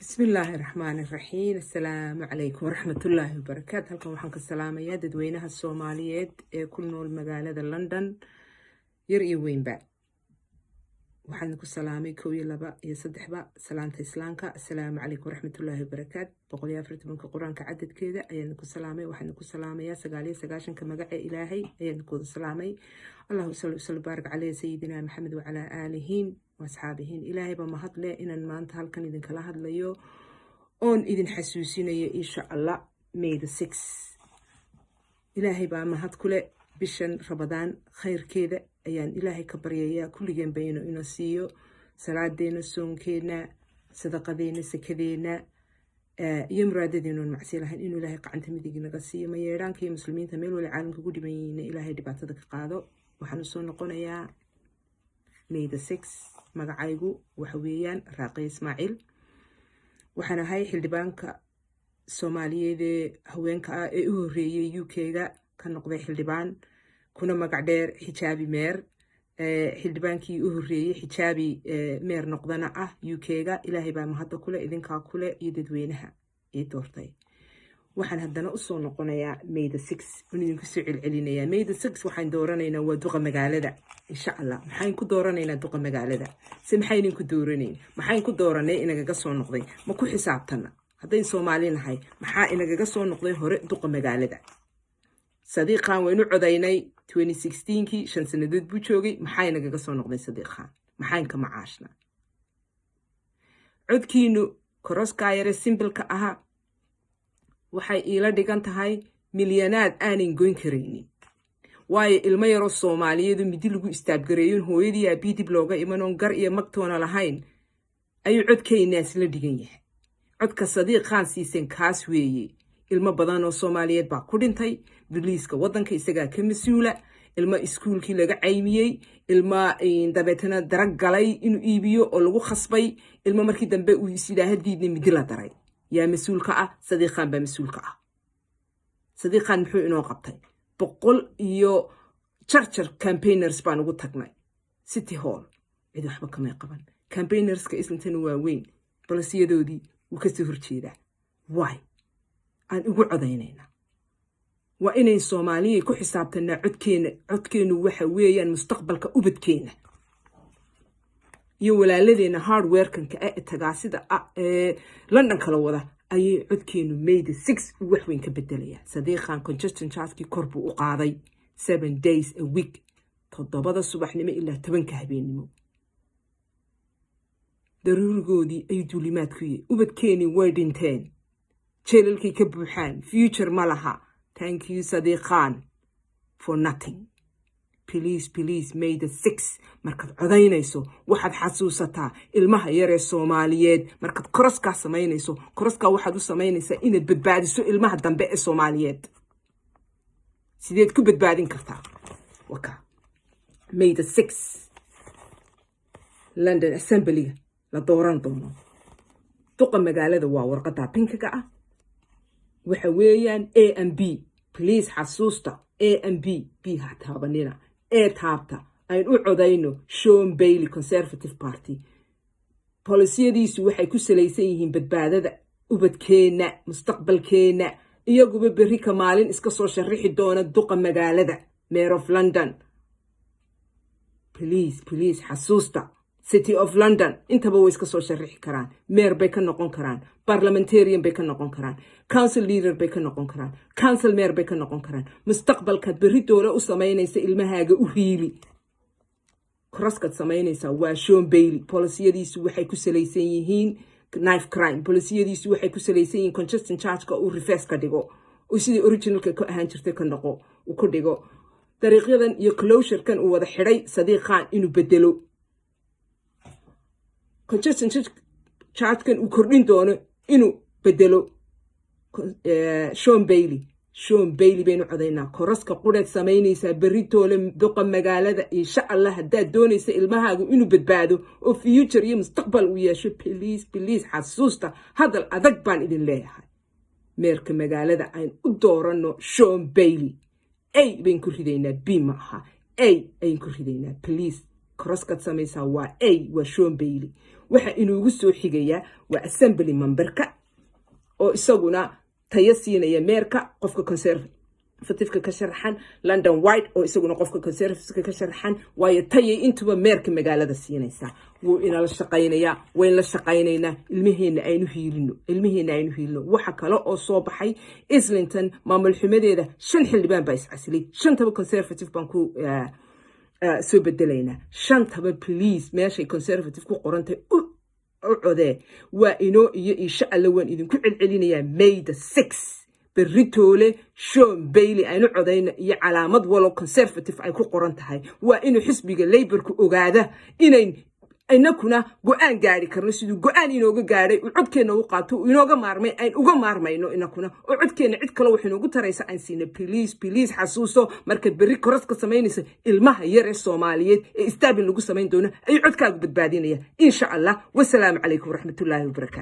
بسم الله الرحمن الرحيم السلام عليكم ورحمة الله وبركاته. halkan waxaan ka salaamayaa dadweynaha Soomaaliyeed ee ku nool magaalada London yar iyo weynba. waxaan ku salaamay 1 iyo 2 iyo 3ba salaanta islaamka. assalaamu calaykum waraxmatullaahi wabarakaatu. 140 quraanka cadadkeeda ayaan ku salaamay. waxaan ku salaamayaa 99 magaca ilaahay ayaan ku salaamay. Allahu salli barik alayhi sayyidina Muhammad wa ala alihi wasxaabihiin. ilaahay ba mahad leh inaan maanta halkan idin kala hadlayo oon idin xasuusinayo insha Allah May the 6th. ilaahay ba mahad kule bishan Ramadaan khayrkeeda ayaan ilaahay ka baryayaa kulligeen bayno inoo siiyo salaadeena soonkeena sadaqadeena sakadeena iyo muraadadeena macsi lahayn inuu ilaahay qacanta midig naga siiyo ma yeeranka iyo muslimiinta meel wali caalamka ugu dhiban yihiin ilaahay dhibaatada ka qaado. waxaan soo noqonayaa May the 6th. magacaygu waxa weeyaan Raaqi Ismaaciil. waxaan ahay xildhibaanka Soomaaliyeed ee haweenka ah ee u horeeyay UK-ga ka noqday xildhibaan kuna magac dheer Xijaabi Meer. xildhibaankii u horeeyay Xijaabi Meer noqdana ah UK-ga. ilaahay baa mahad kule idinka kule iyo dadweynaha ee doortay. waxaan haddana u soo noqonayaa May the 6th. idinku soo celcelinayaa May the 6th. waxaan dooranaynaa waa duqa magaalada insha Allah. maxaan ku dooranaynaa duqa magaalada? si maxaynu ku dooranay? maxaan ku dooranay inaga soo noqday? ma ku xisaabtana hadday Soomaali nahay maxaa inaga soo noqday hore duqa magaalada? Sadiiqan waynu codaynay 2016kii 5 sanadood buu joogay. maxaa inaga soo noqday Sadiiqan? maxaan ka macaashna? codkiinu koroska yare simbolka aha waxay ila dhigan tahay milyanaad aanan goyn karaynin. waayo ilmo yaro Soomaaliyeed midi lagu istaabgareeyo hooyadii aabii dib looga imanoon gar iyo magtoona lahayn ayuu codkeenaas la dhigan yahay. codka Sadiiqan siisen kaas weeye. ilmo badan oo Soomaaliyeed baa ku dhintay. biliiska wadanka isagaa ka masuula. ilmo iskuulkii laga caymiyay. ilmo dabeetana darag galay inuu iibiyo oo lagu khasbay. ilmo markii dambe uu isidahadiidna midi la daray. yaa masuulka ah? Sadiiqan baa masuulka ah. Sadiiqan muxuu inoo qabtay? 100 iyo charger campaigners baan ugu tagnay City Hall. cid waxba kama qaban. campaignerska islantana waa weyn balasiyadoodii uu ka soo horjeedaa. why aan ugu codaynayna? waa inay Soomaaliyeed ku xisaabtanaa codkeenu waxa weeyaan mustaqbalka ubadkeena iyo walaaladeena hardwarekanka ee tagaasida London kala wada ayay codkeenu May the 6th wax weyn ka bedelaya. Sadiiqan congestion charge kor buu u qaaday 7 days a week. 7 subaxnimo ilaa 10 habeenimo. daruurigoodii ay duulimaad ku yihiin. ubadkeeni way dhinteen. jeelalkii ka buuxaan. future ma laha. thank you Sadiiqan for nothing. please May the 6th. markaad codaynayso waxaad xasuusataa ilmaha yar ee Soomaaliyeed. markaad koroska samaynayso koroska waxaad u samaynaysaa inaad badbaadiso ilmaha dambe ee Soomaaliyeed. sideed ku badbaadin kartaa? waka May the 6th London Assembly la dooran doono. duqa magaalada waa warqada pinkiga ah. waxa weeyaan A and B. please xasuusta A and B ha taabanina. taabta ay u codayno Sean Bailey Conservative Party. polisiyadiisu waxay ku salaysan yihiin badbaadada ubadkeena mustaqbalkeena. iyaguba berri ka maalin iska soo sharixi doona duqa magaalada Mayor of London. please xasuusta City of London intaba way iska soo sharixi karaan. mayor bay ka noqon karaan. parliamentarian bay ka noqon karaan. council leader bay ka noqon karaan. council mayor bay ka noqon karaan. mustaqbalka berri doole u sameynaysa ilmahaaga u hiili. koroskad samaynaysa waa Sean Bailey. polisiyadiisu waxay ku salaysan yihiin knife crime. polisiyadiisu waxay ku salaysan yihiin congestion charge-ka uu reverse ka dhigo oo sidii originalka ka ahaan jirtay ka noqo uu ku dhigo. dariiqyadan iyo closure-kan uu wada xidhay Sadiiqan inuu bedelo. congestion charge-kan uu kordhin doono inuu bedelo. Sean Bailey baynu codaynaa. koroska qureed samaynaysaa berri toole duqa magaalada insha Allah. haddaad doonaysa ilmahaagu inuu badbaado oo future iyo mustaqbal u yeesho please xasuusta hadal adag baan idin leeyahay. meerka magaalada aan u doorano Sean Bailey. bayn ku ridaynaa B ma aha. ayaan ku ridaynaa. please koroskaad samaysaa waa waa Sean Bailey waxa inuugu soo xigayaa waa assembly memberka oo isaguna tayo siinaya meerka qofka conservative ka sharxan London White oo isaguna qofka conservative ka sharxan waayo tayo intuba meerka magaalada siinaysa wuu ina la shaqeynaya wayn la shaqeynaynaa ilmaheena aynu hiilino waxa kale oo soo baxay Islington maamul xumadeeda 5 xildhibaan baa iscasilay 5 conservative baan ku soo bedelayna 5 please meeshay conservative ku qorantay codee waa inoo iyo insha Allah waan idinku celcelinayaa May the 6th beritoole Sean Bailey aynu codayna iyo calaamad walo conservative ay ku qoran tahay waa inuu xisbiga Labour ku ogaada inakuna go'aan gaari karno sidoo go'aan inooga gaaray oo codkeena u qaato inooga maarmay ay uga maarmayno inakuna oo codkeena cid kale wax inoogu taraysa aan siina please xasuuso marka beri koroska sameynaysa ilmaha yar ee Soomaaliyeed ee istaabil lagu sameyn doono ay codkaagu badbaadinaya insha Allah wassalaamu calaykum waraxmatullaahi wabarakaatuh